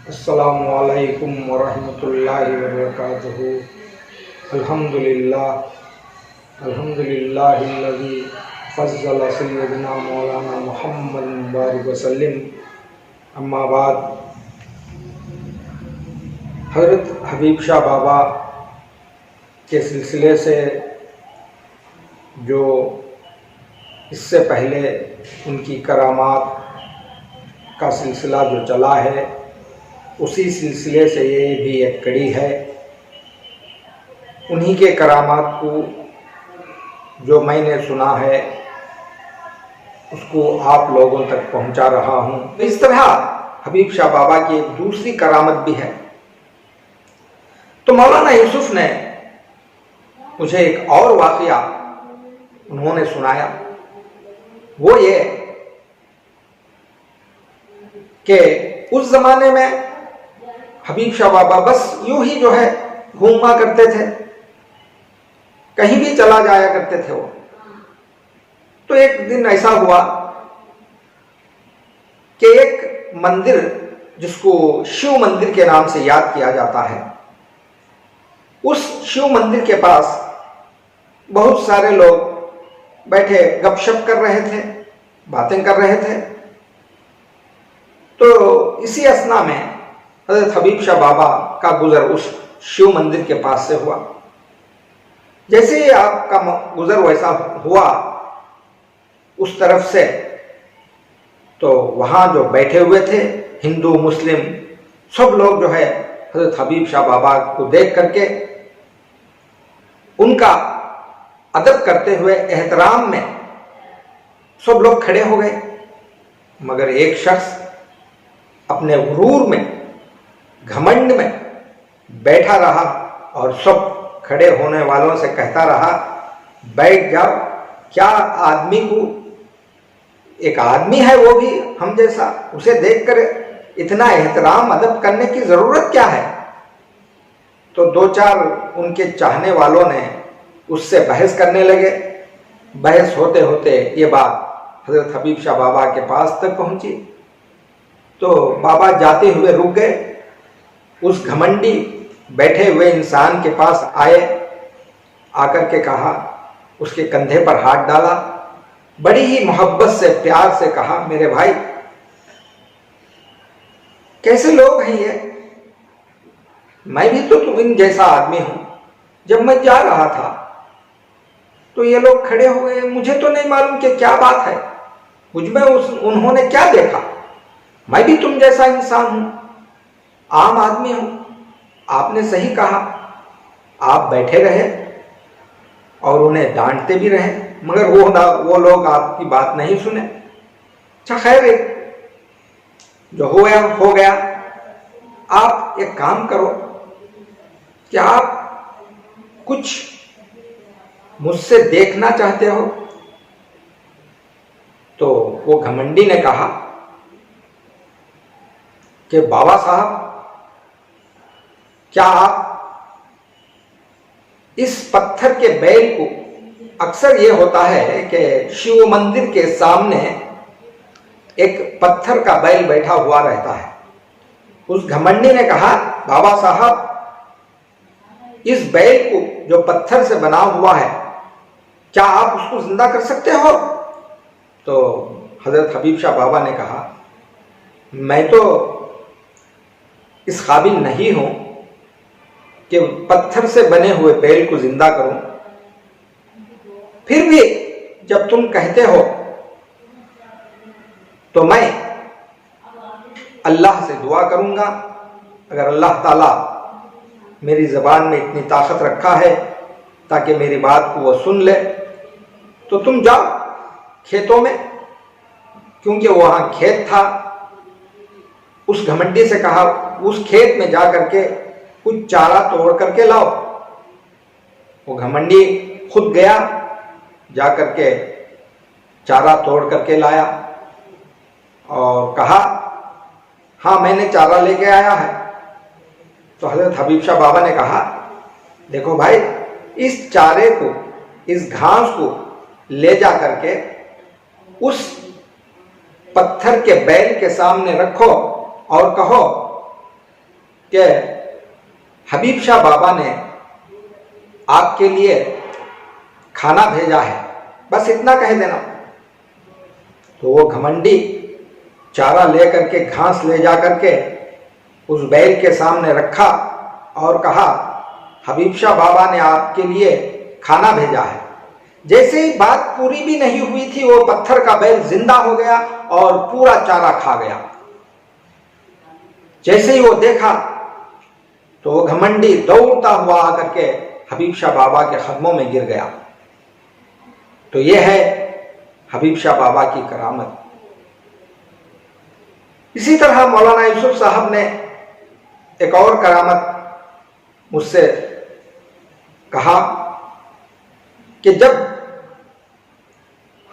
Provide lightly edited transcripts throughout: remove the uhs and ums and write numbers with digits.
अस्सलामु अलैकुम वरहमतुल्लाहि वबरकातुहू। अल्हम्दुलिल्लाहिल्लज़ी फ़ज़्ज़ल सय्यदना मौलाना मुहम्मद बारिक वसल्लम। अम्मा बाद, हज़रत हबीब शाह बाबा के सिलसिले से जो इससे पहले उनकी करामात का सिलसिला जो चला है, उसी सिलसिले से ये भी एक कड़ी है। उन्हीं के करामात को जो मैंने सुना है उसको आप लोगों तक पहुंचा रहा हूं। इस तरह हबीब शाह बाबा की एक दूसरी करामत भी है। तो मौलाना यूसुफ ने मुझे एक और वाक़या उन्होंने सुनाया। वो ये कि उस ज़माने में हबीब शाह बाबा बस यूं ही जो है घूमा करते थे, कहीं भी चला जाया करते थे वो। तो एक दिन ऐसा हुआ कि एक मंदिर जिसको शिव मंदिर के नाम से याद किया जाता है, उस शिव मंदिर के पास बहुत सारे लोग बैठे गपशप कर रहे थे, बातें कर रहे थे। तो इसी असना में हज़रत हबीब शाह बाबा का गुजर उस शिव मंदिर के पास से हुआ। जैसे ही आपका गुजर वैसा हुआ उस तरफ से, तो वहाँ जो बैठे हुए थे हिंदू मुस्लिम सब लोग जो है हज़रत हबीब शाह बाबा को देख करके उनका अदब करते हुए एहतराम में सब लोग खड़े हो गए। मगर एक शख्स अपने गुरूर में, घमंड में बैठा रहा और सब खड़े होने वालों से कहता रहा, बैठ जाओ। क्या आदमी को, एक आदमी है वो भी हम जैसा, उसे देखकर इतना एहतराम अदब करने की ज़रूरत क्या है? तो दो चार उनके चाहने वालों ने उससे बहस करने लगे। बहस होते होते ये बात हज़रत हबीब शाह बाबा के पास तक पहुंची। तो बाबा जाते हुए रुक गए, उस घमंडी बैठे हुए इंसान के पास आए, आकर के कहा, उसके कंधे पर हाथ डाला, बड़ी ही मोहब्बत से प्यार से कहा, मेरे भाई कैसे लोग हैं ये? मैं भी तो तुम जैसा आदमी हूं। जब मैं जा रहा था तो ये लोग खड़े हुए, मुझे तो नहीं मालूम कि क्या बात है, मुझमें उन्होंने क्या देखा। मैं भी तुम जैसा इंसान हूं, आम आदमी हूं। आपने सही कहा, आप बैठे रहे और उन्हें डांटते भी रहे, मगर वो लोग आपकी बात नहीं सुने। अच्छा खैर, जो हो गया हो गया। आप एक काम करो कि आप कुछ मुझसे देखना चाहते हो? तो वो घमंडी ने कहा कि बाबा साहब, क्या आप इस पत्थर के बैल को, अक्सर ये होता है कि शिव मंदिर के सामने एक पत्थर का बैल बैठा हुआ रहता है। उस घमंडी ने कहा, बाबा साहब, इस बैल को जो पत्थर से बना हुआ है, क्या आप उसको जिंदा कर सकते हो? तो हजरत हबीब शाह बाबा ने कहा, मैं तो इस काबिल नहीं हूं कि पत्थर से बने हुए बैल को जिंदा करूं। फिर भी जब तुम कहते हो तो मैं अल्लाह से दुआ करूंगा। अगर अल्लाह ताला मेरी ज़बान में इतनी ताकत रखा है ताकि मेरी बात को वो सुन ले, तो तुम जाओ खेतों में, क्योंकि वहां खेत था। उस घमंडी से कहा, उस खेत में जा करके कुछ चारा तोड़ करके लाओ। वो घमंडी खुद गया, जा करके चारा तोड़ करके लाया और कहा, हाँ मैंने चारा लेके आया है। तो हजरत हबीब शाह बाबा ने कहा, देखो भाई, इस चारे को, इस घास को ले जा करके उस पत्थर के बैल के सामने रखो और कहो कि हबीब शाह बाबा ने आपके लिए खाना भेजा है, बस इतना कह देना। तो वो घमंडी चारा ले करके, घास ले जा करके उस बैल के सामने रखा और कहा, हबीब शाह बाबा ने आपके लिए खाना भेजा है। जैसे ही बात पूरी भी नहीं हुई थी, वो पत्थर का बैल जिंदा हो गया और पूरा चारा खा गया। जैसे ही वो देखा तो वो घमंडी दौड़ता हुआ आकर के हबीब शाह बाबा के कदमों में गिर गया। तो ये है हबीब शाह बाबा की करामत। इसी तरह मौलाना यूसुफ साहब ने एक और करामत मुझसे कहा कि जब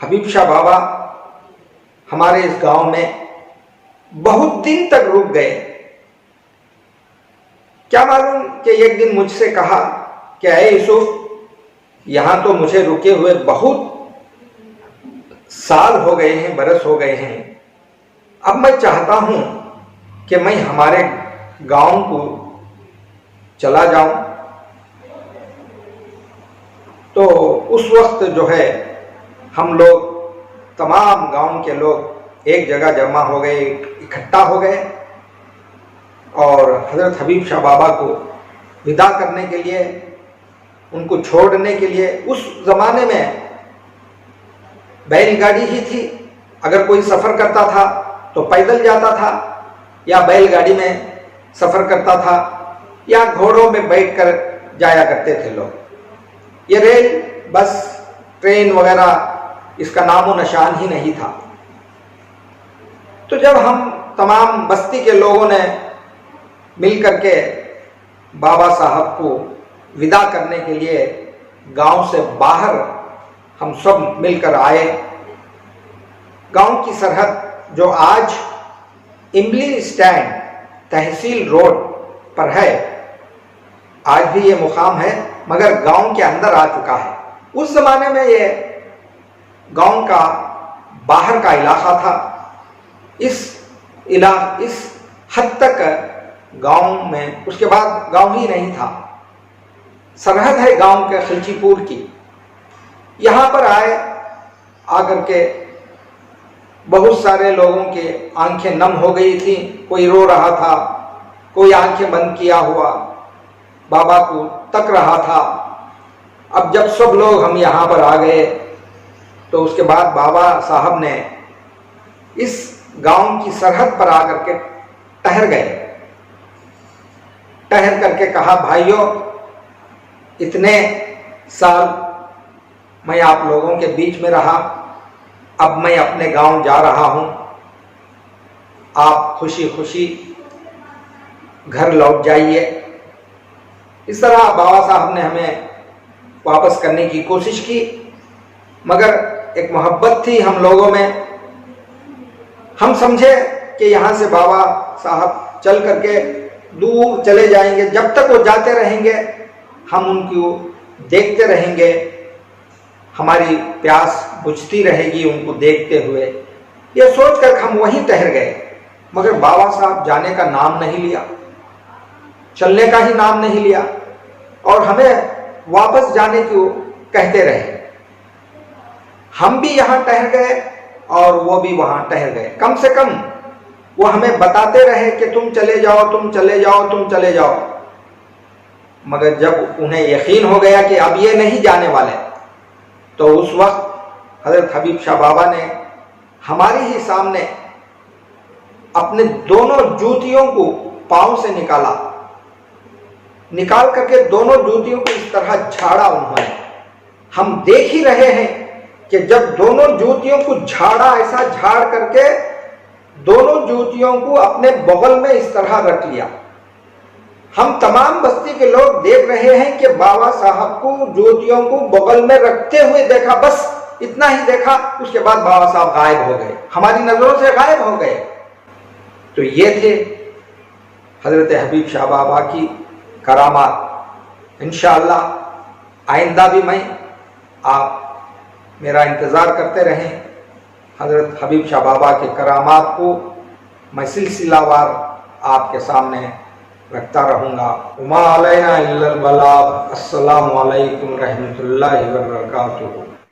हबीब शाह बाबा हमारे इस गांव में बहुत दिन तक रुक गए, क्या मालूम कि एक दिन मुझसे कहा कि ऐ यूसुफ, यहां तो मुझे रुके हुए बहुत साल हो गए हैं, बरस हो गए हैं, अब मैं चाहता हूं कि मैं हमारे गांव को चला जाऊं। तो उस वक्त जो है हम लोग, तमाम गांव के लोग एक जगह जमा हो गए, इकट्ठा हो गए और हजरत हबीब शाह बाबा को विदा करने के लिए, उनको छोड़ने के लिए, उस जमाने में बैलगाड़ी ही थी। अगर कोई सफर करता था तो पैदल जाता था या बैलगाड़ी में सफर करता था या घोड़ों में बैठकर जाया करते थे लोग। ये रेल, बस, ट्रेन वगैरह इसका नामो निशान ही नहीं था। तो जब हम तमाम बस्ती के लोगों ने मिल करके बाबा साहब को विदा करने के लिए गांव से बाहर हम सब मिलकर आए। गांव की सरहद जो आज इमली स्टैंड तहसील रोड पर है, आज भी ये मुकाम है, मगर गांव के अंदर आ चुका है। उस जमाने में ये गांव का बाहर का इलाका था। इस हद तक गांव में, उसके बाद गांव ही नहीं था। सरहद है गांव के खिलचीपुर की। यहां पर आकर के बहुत सारे लोगों के आंखें नम हो गई थी। कोई रो रहा था, कोई आंखें बंद किया हुआ बाबा को तक रहा था। अब जब सब लोग हम यहाँ पर आ गए तो उसके बाद बाबा साहब ने इस गांव की सरहद पर आकर के ठहर गए। ठहर करके कहा, भाइयों, इतने साल मैं आप लोगों के बीच में रहा, अब मैं अपने गांव जा रहा हूं। आप खुशी खुशी घर लौट जाइए। इस तरह बाबा साहब ने हमें वापस करने की कोशिश की, मगर एक मोहब्बत थी हम लोगों में। हम समझे कि यहाँ से बाबा साहब चल करके दूर चले जाएंगे, जब तक वो जाते रहेंगे हम उनको देखते रहेंगे, हमारी प्यास बुझती रहेगी उनको देखते हुए। ये सोचकर हम वहीं ठहर गए, मगर बाबा साहब जाने का नाम नहीं लिया, चलने का ही नाम नहीं लिया और हमें वापस जाने को कहते रहे। हम भी यहाँ ठहर गए और वो भी वहां ठहर गए। कम से कम वो हमें बताते रहे कि तुम चले जाओ, तुम चले जाओ, तुम चले जाओ। मगर जब उन्हें यकीन हो गया कि अब ये नहीं जाने वाले, तो उस वक्त हजरत हबीब शाह बाबा ने हमारे ही सामने अपने दोनों जूतियों को पांव से निकाल करके दोनों जूतियों को इस तरह झाड़ा उन्होंने। हम देख ही रहे हैं कि जब दोनों जूतियों को झाड़ा, ऐसा झाड़ करके दोनों जूतियों को अपने बगल में इस तरह रख लिया। हम तमाम बस्ती के लोग देख रहे हैं कि बाबा साहब को जूतियों को बगल में रखते हुए देखा, बस इतना ही देखा। उसके बाद बाबा साहब गायब हो गए, हमारी नजरों से गायब हो गए। तो ये थे हजरत हबीब शाह बाबा की करामात। इंशाअल्लाह आइंदा भी आप मेरा इंतज़ार करते रहें। हजरत हबीब शाह बाबा के करामात को मैं सिलसिलावार आपके सामने रखता रहूँगा। उमा अलैना इल्लल बलाग। अस्सलामु अलैकुम रहमतुल्लाहि व बरकातुहू।